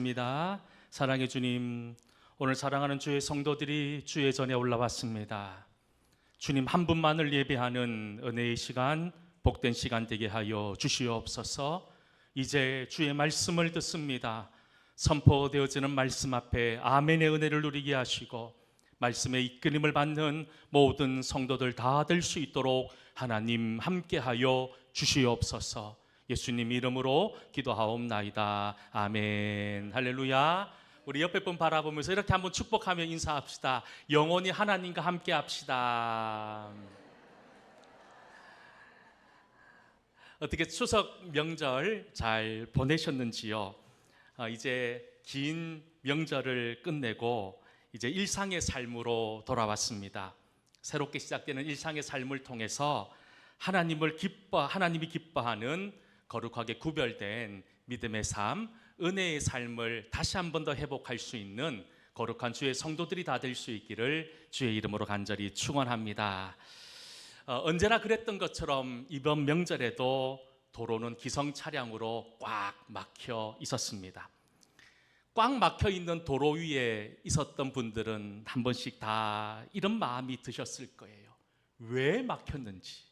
기도하겠습니다. 사랑의 주님, 오늘 사랑하는 주의 성도들이 주의 전에 올라왔습니다. 주님 한 분만을 예배하는 은혜의 시간, 복된 시간 되게 하여 주시옵소서. 이제 주의 말씀을 듣습니다. 선포되어지는 말씀 앞에 아멘의 은혜를 누리게 하시고 말씀의 이끌림을 받는 모든 성도들 다 될 수 있도록 하나님 함께하여 주시옵소서. 예수님 이름으로 기도하옵나이다. 아멘. 할렐루야. 우리 옆에 분 바라보면서 이렇게 한번 축복하며 인사합시다. 영원히 하나님과 함께 합시다. 어떻게 추석 명절 잘 보내셨는지요? 이제 긴 명절을 끝내고 이제 일상의 삶으로 돌아왔습니다. 새롭게 시작되는 일상의 삶을 통해서 하나님이 기뻐하는 거룩하게 구별된 믿음의 삶, 은혜의 삶을 다시 한 번 더 회복할 수 있는 거룩한 주의 성도들이 다 될 수 있기를 주의 이름으로 간절히 축원합니다. 언제나 그랬던 것처럼 이번 명절에도 도로는 기성 차량으로 꽉 막혀 있었습니다. 꽉 막혀 있는 도로 위에 있었던 분들은 한 번씩 다 이런 마음이 드셨을 거예요. 왜 막혔는지,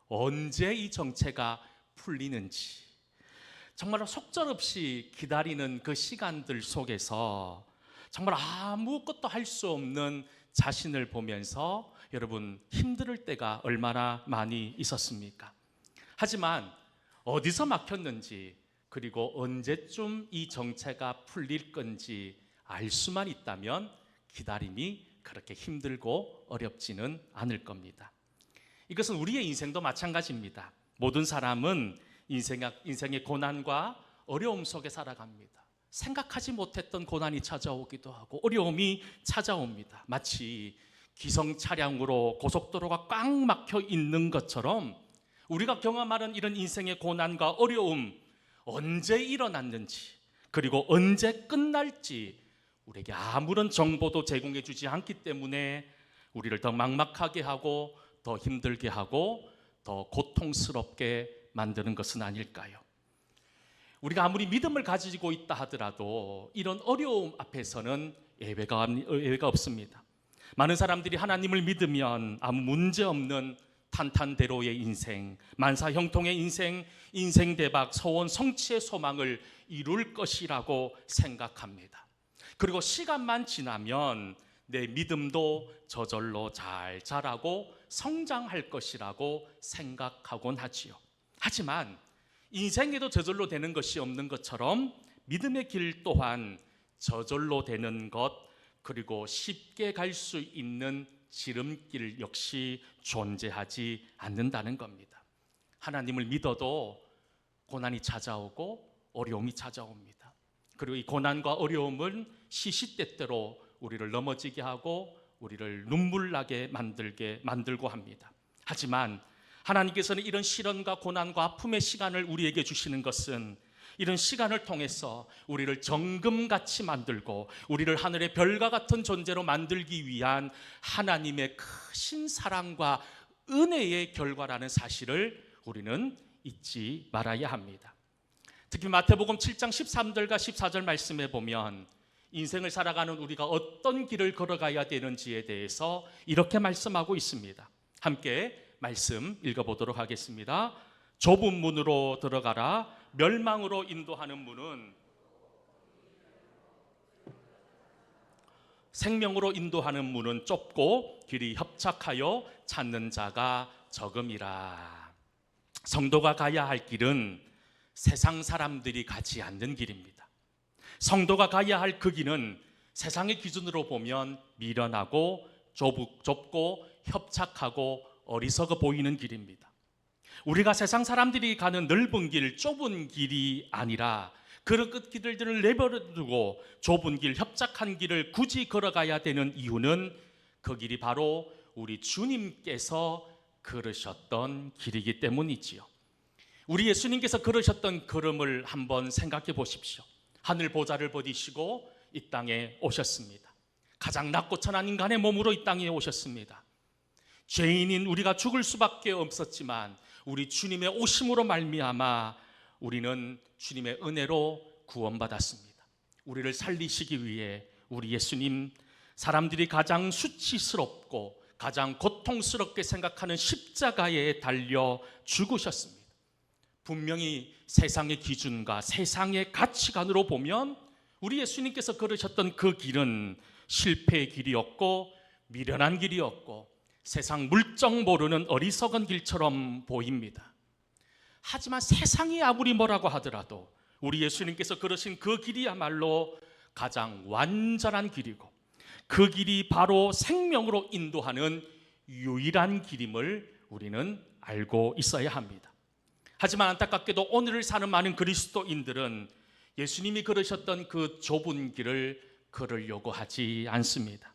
언제 이 정체가 풀리는지, 정말 속절없이 기다리는 그 시간들 속에서 정말 아무것도 할 수 없는 자신을 보면서 여러분 힘들 때가 얼마나 많이 있었습니까? 하지만 어디서 막혔는지, 그리고 언제쯤 이 정체가 풀릴 건지 알 수만 있다면 기다림이 그렇게 힘들고 어렵지는 않을 겁니다. 이것은 우리의 인생도 마찬가지입니다. 모든 사람은 인생의 고난과 어려움 속에 살아갑니다. 생각하지 못했던 고난이 찾아오기도 하고 어려움이 찾아옵니다. 마치 기성 차량으로 고속도로가 꽉 막혀 있는 것처럼 우리가 경험하는 이런 인생의 고난과 어려움, 언제 일어났는지 그리고 언제 끝날지 우리에게 아무런 정보도 제공해 주지 않기 때문에 우리를 더 막막하게 하고 더 힘들게 하고 더 고통스럽게 만드는 것은 아닐까요? 우리가 아무리 믿음을 가지고 있다 하더라도 이런 어려움 앞에서는 예외가 없습니다. 많은 사람들이 하나님을 믿으면 아무 문제 없는 탄탄대로의 인생, 만사형통의 인생 대박, 소원 성취의 소망을 이룰 것이라고 생각합니다. 그리고 시간만 지나면 내 믿음도 저절로 잘 자라고 성장할 것이라고 생각하곤 하지요. 하지만 인생에도 저절로 되는 것이 없는 것처럼 믿음의 길 또한 저절로 되는 것, 그리고 쉽게 갈 수 있는 지름길 역시 존재하지 않는다는 겁니다. 하나님을 믿어도 고난이 찾아오고 어려움이 찾아옵니다. 그리고 이 고난과 어려움은 시시때때로 우리를 넘어지게 하고 우리를 눈물 나게 만들고 합니다. 하지만 하나님께서는 이런 시련과 고난과 아픔의 시간을 우리에게 주시는 것은 이런 시간을 통해서 우리를 정금같이 만들고 우리를 하늘의 별과 같은 존재로 만들기 위한 하나님의 크신 사랑과 은혜의 결과라는 사실을 우리는 잊지 말아야 합니다. 특히 마태복음 7장 13절과 14절 말씀에 보면 인생을 살아가는 우리가 어떤 길을 걸어가야 되는지에 대해서 이렇게 말씀하고 있습니다. 함께 말씀 읽어보도록 하겠습니다. 좁은 문으로 들어가라. 멸망으로 인도하는 문은 생명으로 인도하는 문은 좁고 길이 협착하여 찾는 자가 적음이라. 성도가 가야 할 길은 세상 사람들이 가지 않는 길입니다. 성도가 가야 할 그 길은 세상의 기준으로 보면 미련하고 좁고 협착하고 어리석어 보이는 길입니다. 우리가 세상 사람들이 가는 넓은 길, 좁은 길이 아니라 그런 길들을 내버려두고 좁은 길, 협착한 길을 굳이 걸어가야 되는 이유는 그 길이 바로 우리 주님께서 걸으셨던 길이기 때문이지요. 우리 예수님께서 걸으셨던 걸음을 한번 생각해 보십시오. 하늘 보좌를 버리시고 이 땅에 오셨습니다. 가장 낮고 천한 인간의 몸으로 이 땅에 오셨습니다. 죄인인 우리가 죽을 수밖에 없었지만 우리 주님의 오심으로 말미암아 우리는 주님의 은혜로 구원받았습니다. 우리를 살리시기 위해 우리 예수님, 사람들이 가장 수치스럽고 가장 고통스럽게 생각하는 십자가에 달려 죽으셨습니다. 분명히 세상의 기준과 세상의 가치관으로 보면 우리 예수님께서 걸으셨던 그 길은 실패의 길이었고 미련한 길이었고 세상 물정 모르는 어리석은 길처럼 보입니다. 하지만 세상이 아무리 뭐라고 하더라도 우리 예수님께서 걸으신 그 길이야말로 가장 완전한 길이고 그 길이 바로 생명으로 인도하는 유일한 길임을 우리는 알고 있어야 합니다. 하지만 안타깝게도 오늘을 사는 많은 그리스도인들은 예수님이 걸으셨던 그 좁은 길을 걸으려고 하지 않습니다.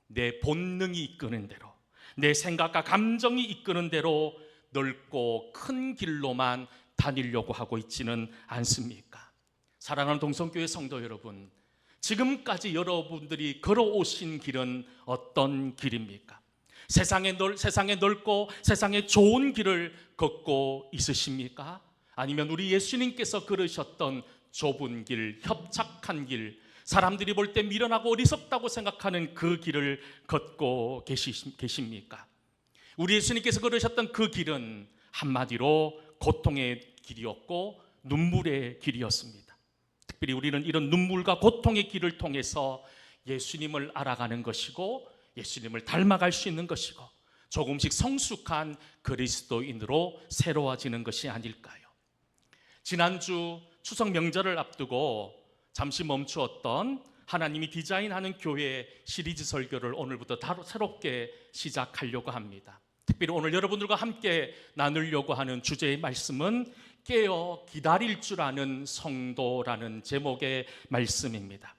내 본능이 이끄는 대로, 내 생각과 감정이 이끄는 대로 넓고 큰 길로만 다니려고 하고 있지는 않습니까? 사랑하는 동성교회 성도 여러분, 지금까지 여러분들이 걸어오신 길은 어떤 길입니까? 세상에 넓고 세상에 좋은 길을 걷고 있으십니까? 아니면 우리 예수님께서 걸으셨던 좁은 길, 협착한 길, 사람들이 볼 때 미련하고 어리석다고 생각하는 그 길을 걷고 계십니까? 우리 예수님께서 걸으셨던 그 길은 한마디로 고통의 길이었고 눈물의 길이었습니다. 특별히 우리는 이런 눈물과 고통의 길을 통해서 예수님을 알아가는 것이고 예수님을 닮아갈 수 있는 것이고 조금씩 성숙한 그리스도인으로 새로워지는 것이 아닐까요? 지난주 추석 명절을 앞두고 잠시 멈추었던 하나님이 디자인하는 교회 시리즈 설교를 오늘부터 새롭게 시작하려고 합니다. 특별히 오늘 여러분들과 함께 나누려고 하는 주제의 말씀은 깨어 기다릴 줄 아는 성도라는 제목의 말씀입니다.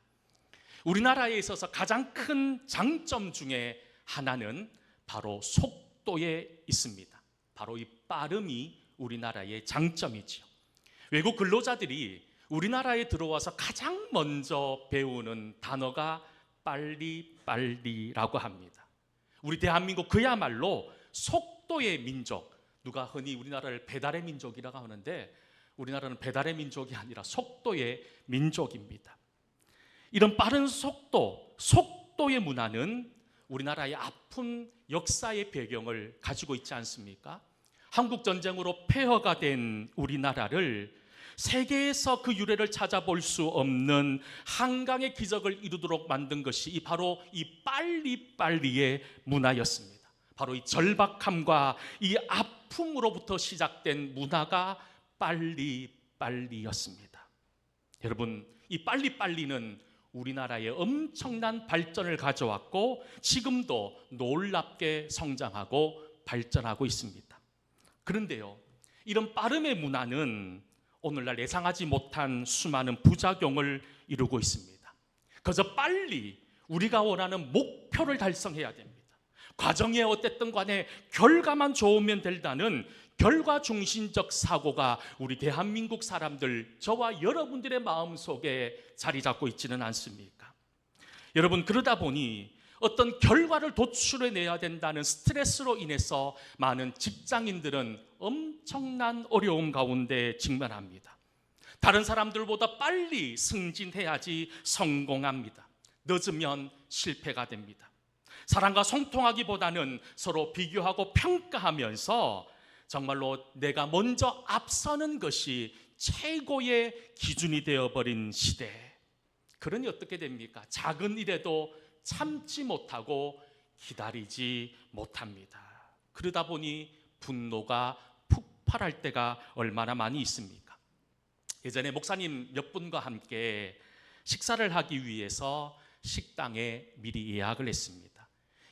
우리나라에 있어서 가장 큰 장점 중에 하나는 바로 속도에 있습니다. 바로 이 빠름이 우리나라의 장점이지요. 외국 근로자들이 우리나라에 들어와서 가장 먼저 배우는 단어가 빨리빨리라고 합니다. 우리 대한민국 그야말로 속도의 민족, 누가 흔히 우리나라를 배달의 민족이라고 하는데 우리나라는 배달의 민족이 아니라 속도의 민족입니다. 이런 빠른 속도의 문화는 우리나라의 아픈 역사의 배경을 가지고 있지 않습니까? 한국전쟁으로 폐허가 된 우리나라를 세계에서 그 유래를 찾아볼 수 없는 한강의 기적을 이루도록 만든 것이 바로 이 빨리빨리의 문화였습니다. 바로 이 절박함과 이 아픔으로부터 시작된 문화가 빨리빨리였습니다. 여러분, 이 빨리빨리는 우리나라에 엄청난 발전을 가져왔고 지금도 놀랍게 성장하고 발전하고 있습니다. 그런데요, 이런 빠름의 문화는 오늘날 예상하지 못한 수많은 부작용을 이루고 있습니다. 그저 빨리 우리가 원하는 목표를 달성해야 됩니다. 과정이 어땠든 간에 결과만 좋으면 된다는 결과 중심적 사고가 우리 대한민국 사람들, 저와 여러분들의 마음속에 자리 잡고 있지는 않습니까? 여러분, 그러다 보니 어떤 결과를 도출해내야 된다는 스트레스로 인해서 많은 직장인들은 엄청난 어려움 가운데 직면합니다. 다른 사람들보다 빨리 승진해야지 성공합니다. 늦으면 실패가 됩니다. 사람과 소통하기보다는 서로 비교하고 평가하면서 정말로 내가 먼저 앞서는 것이 최고의 기준이 되어버린 시대. 그러니 어떻게 됩니까? 작은 일에도 참지 못하고 기다리지 못합니다. 그러다 보니 분노가 폭발할 때가 얼마나 많이 있습니까? 예전에 목사님 몇 분과 함께 식사를 하기 위해서 식당에 미리 예약을 했습니다.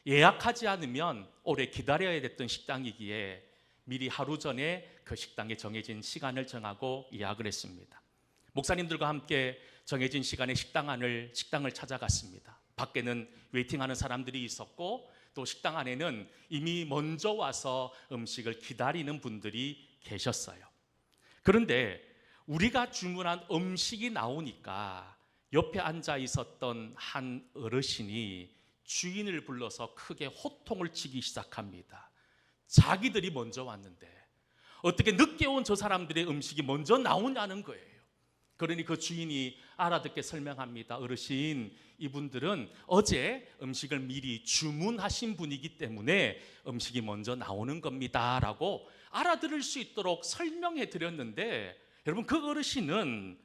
예약하지 않으면 오래 기다려야 됐던 식당이기에 미리 하루 전에 그 식당에 정해진 시간을 정하고 예약을 했습니다. 목사님들과 함께 정해진 시간에 식당을 찾아갔습니다. 밖에는 웨이팅하는 사람들이 있었고 또 식당 안에는 이미 먼저 와서 음식을 기다리는 분들이 계셨어요. 그런데 우리가 주문한 음식이 나오니까 옆에 앉아 있었던 한 어르신이 주인을 불러서 크게 호통을 치기 시작합니다. 자기들이 먼저 왔는데 어떻게 늦게 온 저 사람들의 음식이 먼저 나오냐는 거예요. 그러니 그 주인이 알아듣게 설명합니다. 어르신, 이분들은 어제 음식을 미리 주문하신 분이기 때문에 음식이 먼저 나오는 겁니다 라고 알아들을 수 있도록 설명해 드렸는데, 여러분, 그 어르신은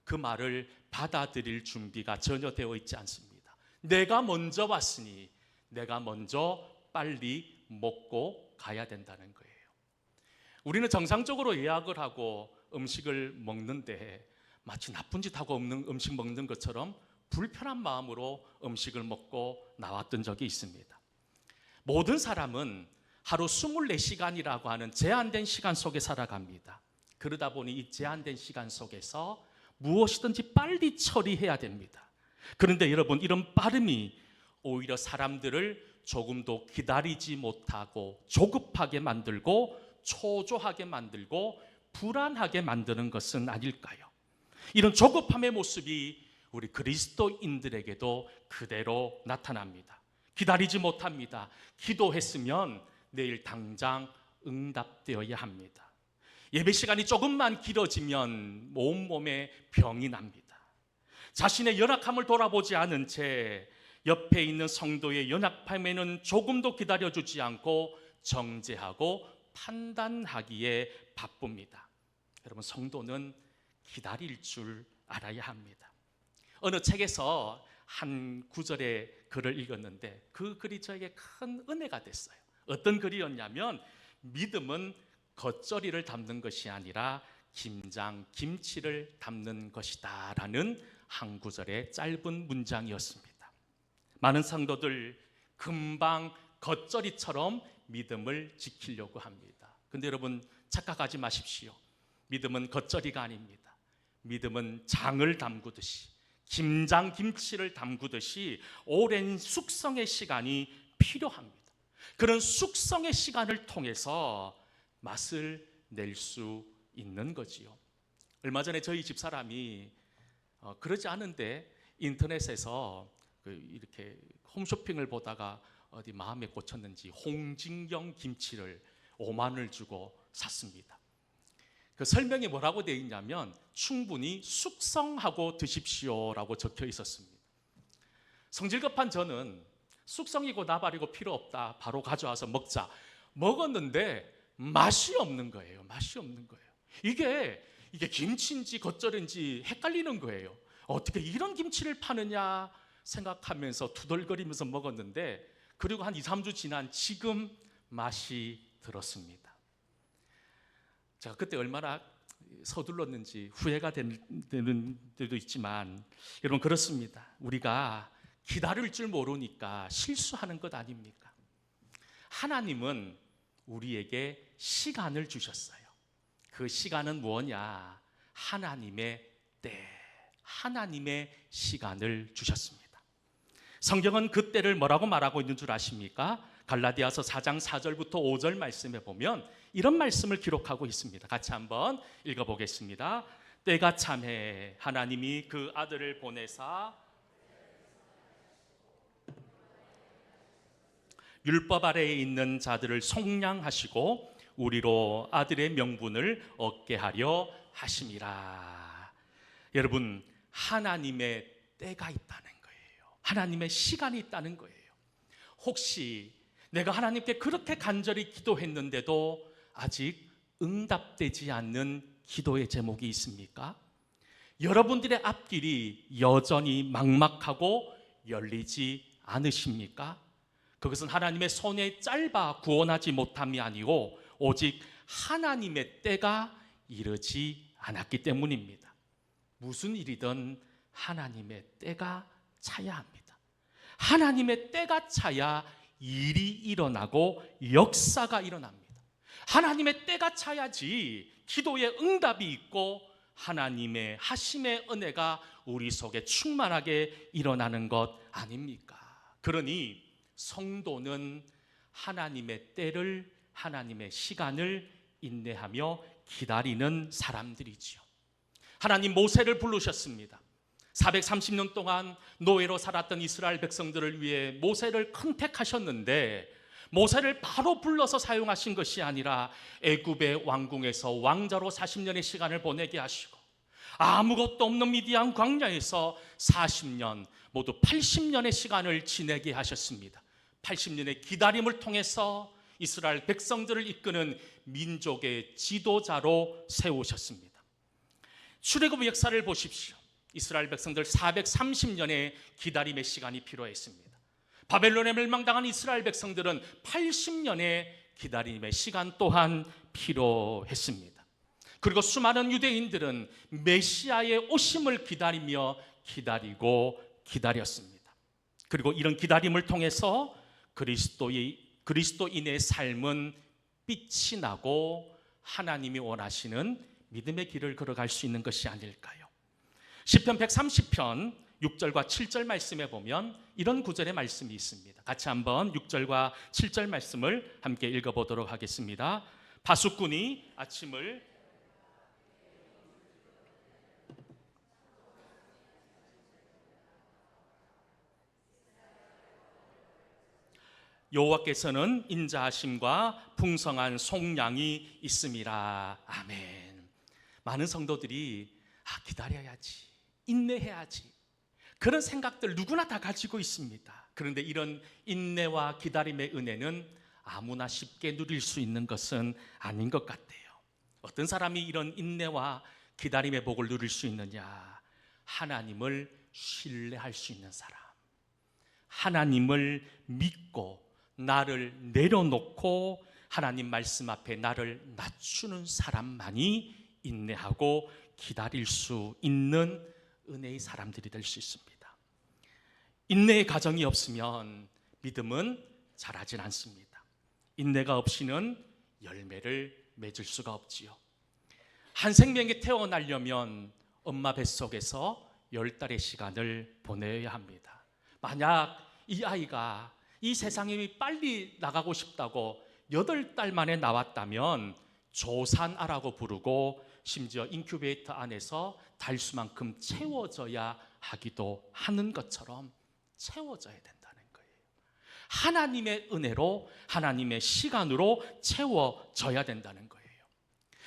그 말을 받아들일 준비가 전혀 되어 있지 않습니다. 내가 먼저 왔으니 내가 먼저 빨리 먹고 가야 된다는 거예요. 우리는 정상적으로 예약을 하고 음식을 먹는데 마치 나쁜 짓 하고 없는 음식 먹는 것처럼 불편한 마음으로 음식을 먹고 나왔던 적이 있습니다. 모든 사람은 하루 24시간이라고 하는 제한된 시간 속에 살아갑니다. 그러다 보니 이 제한된 시간 속에서 무엇이든지 빨리 처리해야 됩니다. 그런데 여러분, 이런 빠름이 오히려 사람들을 조금도 기다리지 못하고 조급하게 만들고 초조하게 만들고 불안하게 만드는 것은 아닐까요? 이런 조급함의 모습이 우리 그리스도인들에게도 그대로 나타납니다. 기다리지 못합니다. 기도했으면 내일 당장 응답되어야 합니다. 예배 시간이 조금만 길어지면 온몸에 병이 납니다. 자신의 연약함을 돌아보지 않은 채 옆에 있는 성도의 연약함에는 조금도 기다려주지 않고 정죄하고 판단하기에 바쁩니다. 여러분, 성도는 기다릴 줄 알아야 합니다. 어느 책에서 한 구절의 글을 읽었는데 그 글이 저에게 큰 은혜가 됐어요. 어떤 글이었냐면, 믿음은 겉절이를 담는 것이 아니라 김장, 김치를 담는 것이다 라는 한 구절의 짧은 문장이었습니다. 많은 성도들 금방 겉절이처럼 믿음을 지키려고 합니다. 근데 여러분, 착각하지 마십시오. 믿음은 겉절이가 아닙니다. 믿음은 장을 담그듯이, 김장, 김치를 담그듯이 오랜 숙성의 시간이 필요합니다. 그런 숙성의 시간을 통해서 맛을 낼 수 있는 거지요. 얼마 전에 저희 집사람이 그러지 않은데 인터넷에서 이렇게 홈쇼핑을 보다가 어디 마음에 꽂혔는지 홍진경 김치를 5만 원을 주고 샀습니다. 그 설명이 뭐라고 되어 있냐면, 충분히 숙성하고 드십시오라고 적혀 있었습니다. 성질급한 저는 숙성이고 나발이고 필요 없다, 바로 가져와서 먹자. 먹었는데 맛이 없는 거예요. 맛이 없는 거예요. 이게 김치인지 겉절인지 헷갈리는 거예요. 어떻게 이런 김치를 파느냐 생각하면서 투덜거리면서 먹었는데, 그리고 한 2, 3주 지난 지금 맛이 들었습니다. 제가 그때 얼마나 서둘렀는지 후회가 되는 데도 있지만, 여러분, 그렇습니다. 우리가 기다릴 줄 모르니까 실수하는 것 아닙니까? 하나님은 우리에게 시간을 주셨어요. 그 시간은 뭐냐? 하나님의 때, 하나님의 시간을 주셨습니다. 성경은 그 때를 뭐라고 말하고 있는 줄 아십니까? 갈라디아서 4장 4절부터 5절 말씀에 보면 이런 말씀을 기록하고 있습니다. 같이 한번 읽어보겠습니다. 때가 참해 하나님이 그 아들을 보내사 율법 아래에 있는 자들을 속량하시고 우리로 아들의 명분을 얻게 하려 하심이라. 여러분, 하나님의 때가 있다는 거예요. 하나님의 시간이 있다는 거예요. 혹시 내가 하나님께 그렇게 간절히 기도했는데도 아직 응답되지 않는 기도의 제목이 있습니까? 여러분들의 앞길이 여전히 막막하고 열리지 않으십니까? 그것은 하나님의 손에 짧아 구원하지 못함이 아니고 오직 하나님의 때가 이르지 않았기 때문입니다. 무슨 일이든 하나님의 때가 차야 합니다. 하나님의 때가 차야 일이 일어나고 역사가 일어납니다. 하나님의 때가 차야지 기도의 응답이 있고 하나님의 하심의 은혜가 우리 속에 충만하게 일어나는 것 아닙니까? 그러니 성도는 하나님의 때를, 하나님의 시간을 인내하며 기다리는 사람들이지요. 하나님 모세를 부르셨습니다. 430년 동안 노예로 살았던 이스라엘 백성들을 위해 모세를 컨택하셨는데, 모세를 바로 불러서 사용하신 것이 아니라 애굽의 왕궁에서 왕자로 40년의 시간을 보내게 하시고 아무것도 없는 미디안 광야에서 40년, 모두 80년의 시간을 지내게 하셨습니다. 80년의 기다림을 통해서 이스라엘 백성들을 이끄는 민족의 지도자로 세우셨습니다. 출애굽의 역사를 보십시오. 이스라엘 백성들 430년의 기다림의 시간이 필요했습니다. 바벨론에 멸망당한 이스라엘 백성들은 80년의 기다림의 시간 또한 필요했습니다. 그리고 수많은 유대인들은 메시아의 오심을 기다리고 기다렸습니다. 그리고 이런 기다림을 통해서 그리스도인의 삶은 빛이 나고 하나님이 원하시는 믿음의 길을 걸어갈 수 있는 것이 아닐까요? 시편 130편 6절과 7절 말씀에 보면 이런 구절의 말씀이 있습니다. 같이 한번 6절과 7절 말씀을 함께 읽어보도록 하겠습니다. 파수꾼이 아침을 여호와께서는 인자하심과 풍성한 속량이 있음이라. 아멘. 많은 성도들이 기다려야지, 인내해야지, 그런 생각들 누구나 다 가지고 있습니다. 그런데 이런 인내와 기다림의 은혜는 아무나 쉽게 누릴 수 있는 것은 아닌 것 같아요. 어떤 사람이 이런 인내와 기다림의 복을 누릴 수 있느냐? 하나님을 신뢰할 수 있는 사람, 하나님을 믿고 나를 내려놓고 하나님 말씀 앞에 나를 낮추는 사람만이 인내하고 기다릴 수 있는 은혜의 사람들이 될 수 있습니다. 인내의 가정이 없으면 믿음은 자라진 않습니다. 인내가 없이는 열매를 맺을 수가 없지요. 한 생명이 태어나려면 엄마 뱃속에서 10달의 시간을 보내야 합니다. 만약 이 아이가 이 세상에 빨리 나가고 싶다고 8달 만에 나왔다면 조산아라고 부르고 심지어 인큐베이터 안에서 달수만큼 채워져야 하기도 하는 것처럼 채워져야 된다는 거예요. 하나님의 은혜로, 하나님의 시간으로 채워져야 된다는 거예요.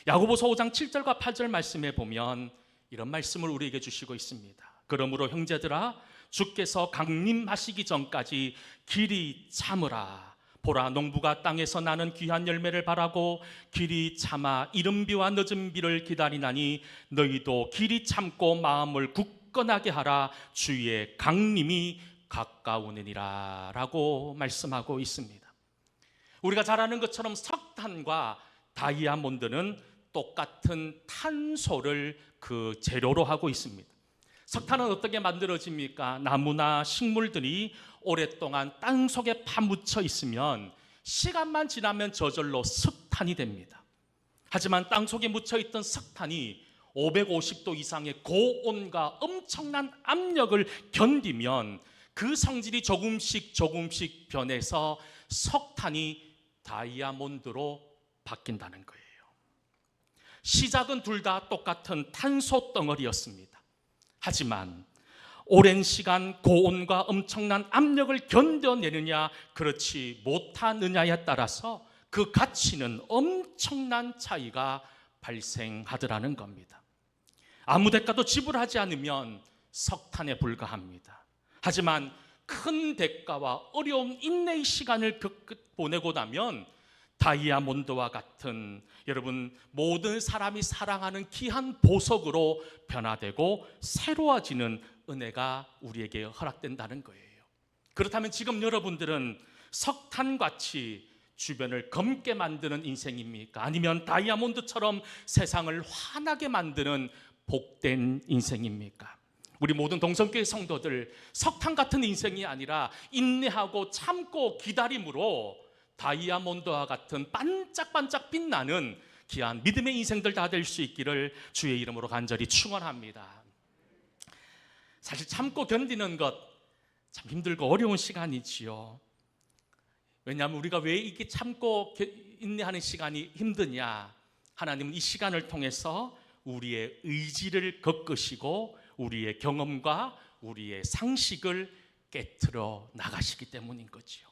야고보서 5장 7절과 8절 말씀에 보면 이런 말씀을 우리에게 주시고 있습니다. 그러므로 형제들아, 주께서 강림하시기 전까지 길이 참으라. 보라, 농부가 땅에서 나는 귀한 열매를 바라고 길이 참아 이른 비와 늦은 비를 기다리나니 너희도 길이 참고 마음을 굳건하게 하라. 주의 강림이 가까우니라 라고 말씀하고 있습니다. 우리가 잘 아는 것처럼 석탄과 다이아몬드는 똑같은 탄소를 그 재료로 하고 있습니다. 석탄은 어떻게 만들어집니까? 나무나 식물들이 오랫동안 땅 속에 파묻혀 있으면 시간만 지나면 저절로 석탄이 됩니다. 하지만 땅 속에 묻혀 있던 석탄이 550도 이상의 고온과 엄청난 압력을 견디면 그 성질이 조금씩 변해서 석탄이 다이아몬드로 바뀐다는 거예요. 시작은 둘 다 똑같은 탄소 덩어리였습니다. 하지만 오랜 시간 고온과 엄청난 압력을 견뎌내느냐 그렇지 못하느냐에 따라서 그 가치는 엄청난 차이가 발생하더라는 겁니다. 아무 대가도 지불하지 않으면 석탄에 불과합니다. 하지만 큰 대가와 어려운 인내의 시간을 보내고 나면 다이아몬드와 같은, 여러분, 모든 사람이 사랑하는 귀한 보석으로 변화되고 새로워지는 은혜가 우리에게 허락된다는 거예요. 그렇다면 지금 여러분들은 석탄같이 주변을 검게 만드는 인생입니까? 아니면 다이아몬드처럼 세상을 환하게 만드는 복된 인생입니까? 우리 모든 동성교회 성도들, 석탄 같은 인생이 아니라 인내하고 참고 기다림으로 다이아몬드와 같은 반짝반짝 빛나는 귀한 믿음의 인생들 다 될 수 있기를 주의 이름으로 간절히 축원합니다. 사실 참고 견디는 것 참 힘들고 어려운 시간이지요. 왜냐하면 우리가 왜 이렇게 참고 인내하는 시간이 힘드냐? 하나님은 이 시간을 통해서 우리의 의지를 꺾으시고 우리의 경험과 우리의 상식을 깨트려 나가시기 때문인 거지요.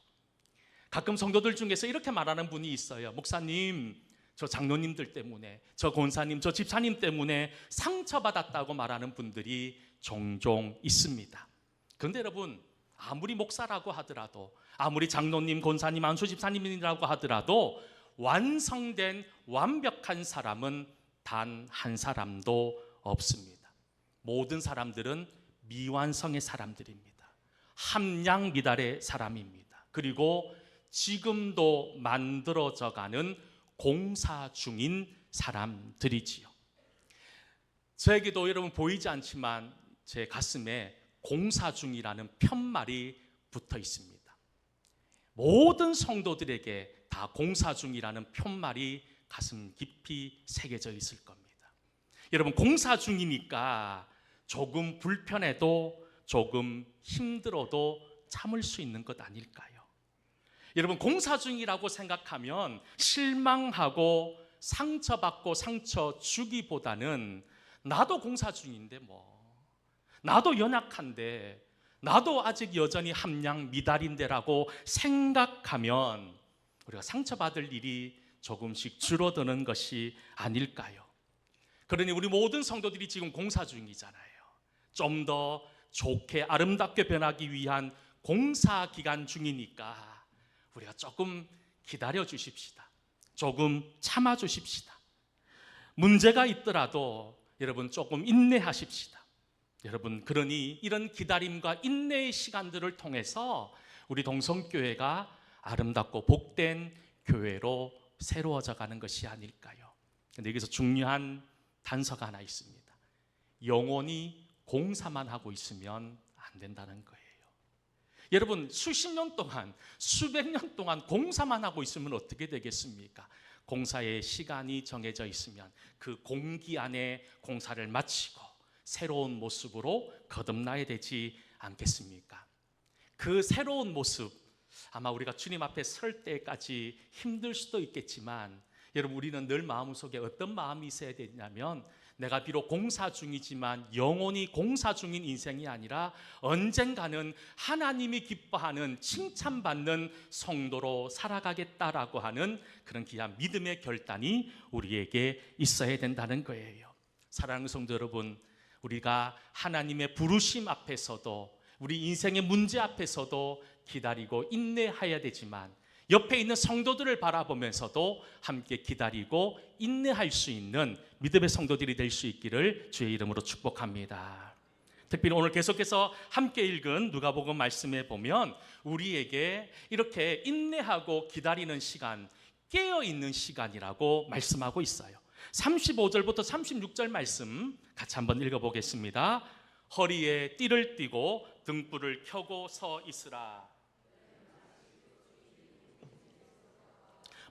가끔 성도들 중에서 이렇게 말하는 분이 있어요. 목사님, 저 장로님들 때문에, 저 권사님, 저 집사님 때문에 상처받았다고 말하는 분들이 종종 있습니다. 그런데 여러분, 아무리 목사라고 하더라도, 아무리 장로님, 권사님, 안수 집사님이라고 하더라도 완성된 완벽한 사람은 단 한 사람도 없습니다. 모든 사람들은 미완성의 사람들입니다. 함량 미달의 사람입니다. 그리고 지금도 만들어져가는 공사 중인 사람들이지요. 저에게도 여러분 보이지 않지만 제 가슴에 공사 중이라는 편말이 붙어 있습니다. 모든 성도들에게 다 공사 중이라는 편말이 가슴 깊이 새겨져 있을 겁니다. 여러분, 공사 중이니까 조금 불편해도, 조금 힘들어도 참을 수 있는 것 아닐까요? 여러분, 공사 중이라고 생각하면 실망하고 상처받고 상처 주기보다는 나도 공사 중인데 나도 연약한데, 나도 아직 여전히 함량 미달인데라고 생각하면 우리가 상처받을 일이 조금씩 줄어드는 것이 아닐까요? 그러니 우리 모든 성도들이 지금 공사 중이잖아요. 좀 더 좋게 아름답게 변하기 위한 공사 기간 중이니까 우리가 조금 기다려 주십시다. 조금 참아 주십시다. 문제가 있더라도 여러분 조금 인내하십시다. 여러분, 그러니 이런 기다림과 인내의 시간들을 통해서 우리 동성교회가 아름답고 복된 교회로 새로워져 가는 것이 아닐까요? 그런데 여기서 중요한 단서가 하나 있습니다. 영원히 공사만 하고 있으면 안 된다는 거예요. 여러분, 수십 년 동안, 수백 년 동안 공사만 하고 있으면 어떻게 되겠습니까? 공사의 시간이 정해져 있으면 그 공기 안에 공사를 마치고 새로운 모습으로 거듭나야 되지 않겠습니까? 그 새로운 모습, 아마 우리가 주님 앞에 설 때까지 힘들 수도 있겠지만 여러분, 우리는 늘 마음속에 어떤 마음이 있어야 되냐면, 내가 비록 공사 중이지만 영원히 공사 중인 인생이 아니라 언젠가는 하나님이 기뻐하는 칭찬받는 성도로 살아가겠다라고 하는 그런 귀한 믿음의 결단이 우리에게 있어야 된다는 거예요. 사랑하는 성도 여러분, 우리가 하나님의 부르심 앞에서도, 우리 인생의 문제 앞에서도 기다리고 인내해야 되지만, 옆에 있는 성도들을 바라보면서도 함께 기다리고 인내할 수 있는 믿음의 성도들이 될 수 있기를 주의 이름으로 축복합니다. 특별히 오늘 계속해서 함께 읽은 누가복음 말씀에 보면 우리에게 이렇게 인내하고 기다리는 시간, 깨어있는 시간이라고 말씀하고 있어요. 35절부터 36절 말씀 같이 한번 읽어보겠습니다. 허리에 띠를 띠고 등불을 켜고 서 있으라.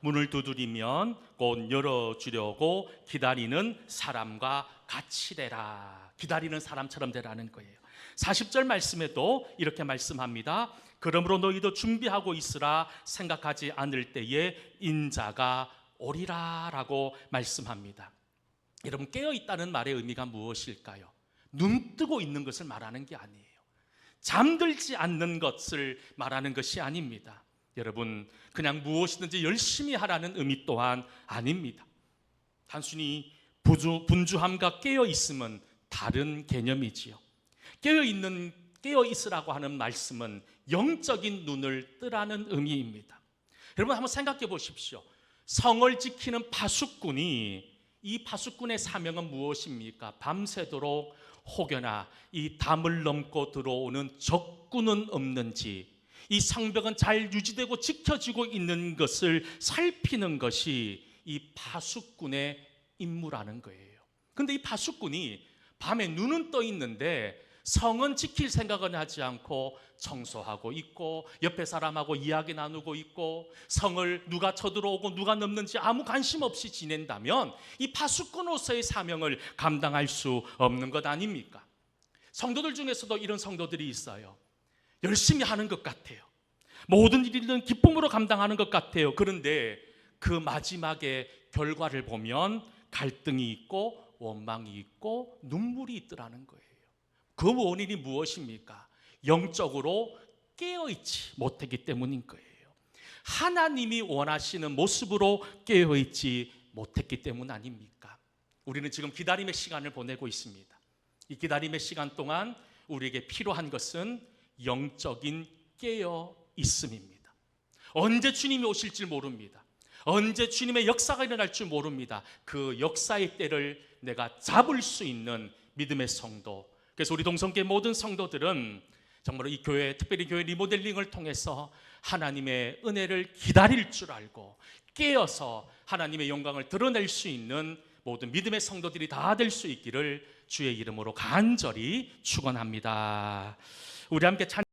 문을 두드리면 곧 열어주려고 기다리는 사람과 같이 되라. 기다리는 사람처럼 되라는 거예요. 40절 말씀에도 이렇게 말씀합니다. 그러므로 너희도 준비하고 있으라. 생각하지 않을 때에 인자가 오리라 라고 말씀합니다. 여러분, 깨어있다는 말의 의미가 무엇일까요? 눈 뜨고 있는 것을 말하는 게 아니에요. 잠들지 않는 것을 말하는 것이 아닙니다. 여러분, 그냥 무엇이든지 열심히 하라는 의미 또한 아닙니다. 단순히 분주함과 깨어있음은 다른 개념이지요. 깨어있으라고 하는 말씀은 영적인 눈을 뜨라는 의미입니다. 여러분, 한번 생각해 보십시오. 성을 지키는 파수꾼이, 이 파수꾼의 사명은 무엇입니까? 밤새도록 혹여나 이 담을 넘고 들어오는 적군은 없는지, 이 성벽은 잘 유지되고 지켜지고 있는 것을 살피는 것이 이 파수꾼의 임무라는 거예요. 그런데 이 파수꾼이 밤에 눈은 떠 있는데 성은 지킬 생각은 하지 않고 청소하고 있고, 옆에 사람하고 이야기 나누고 있고, 성을 누가 쳐들어오고 누가 넘는지 아무 관심 없이 지낸다면 이 파수꾼으로서의 사명을 감당할 수 없는 것 아닙니까? 성도들 중에서도 이런 성도들이 있어요. 열심히 하는 것 같아요. 모든 일은 기쁨으로 감당하는 것 같아요. 그런데 그 마지막에 결과를 보면 갈등이 있고 원망이 있고 눈물이 있더라는 거예요. 그 원인이 무엇입니까? 영적으로 깨어있지 못하기 때문인 거예요. 하나님이 원하시는 모습으로 깨어있지 못했기 때문 아닙니까? 우리는 지금 기다림의 시간을 보내고 있습니다. 이 기다림의 시간 동안 우리에게 필요한 것은 영적인 깨어 있음입니다. 언제 주님이 오실지 모릅니다. 언제 주님의 역사가 일어날 줄 모릅니다. 그 역사의 때를 내가 잡을 수 있는 믿음의 성도. 그래서 우리 동성교회 모든 성도들은 정말 이 교회, 특별히 교회 리모델링을 통해서 하나님의 은혜를 기다릴 줄 알고 깨어서 하나님의 영광을 드러낼 수 있는 모든 믿음의 성도들이 다 될 수 있기를 주의 이름으로 간절히 축원합니다. 우리 함께 찬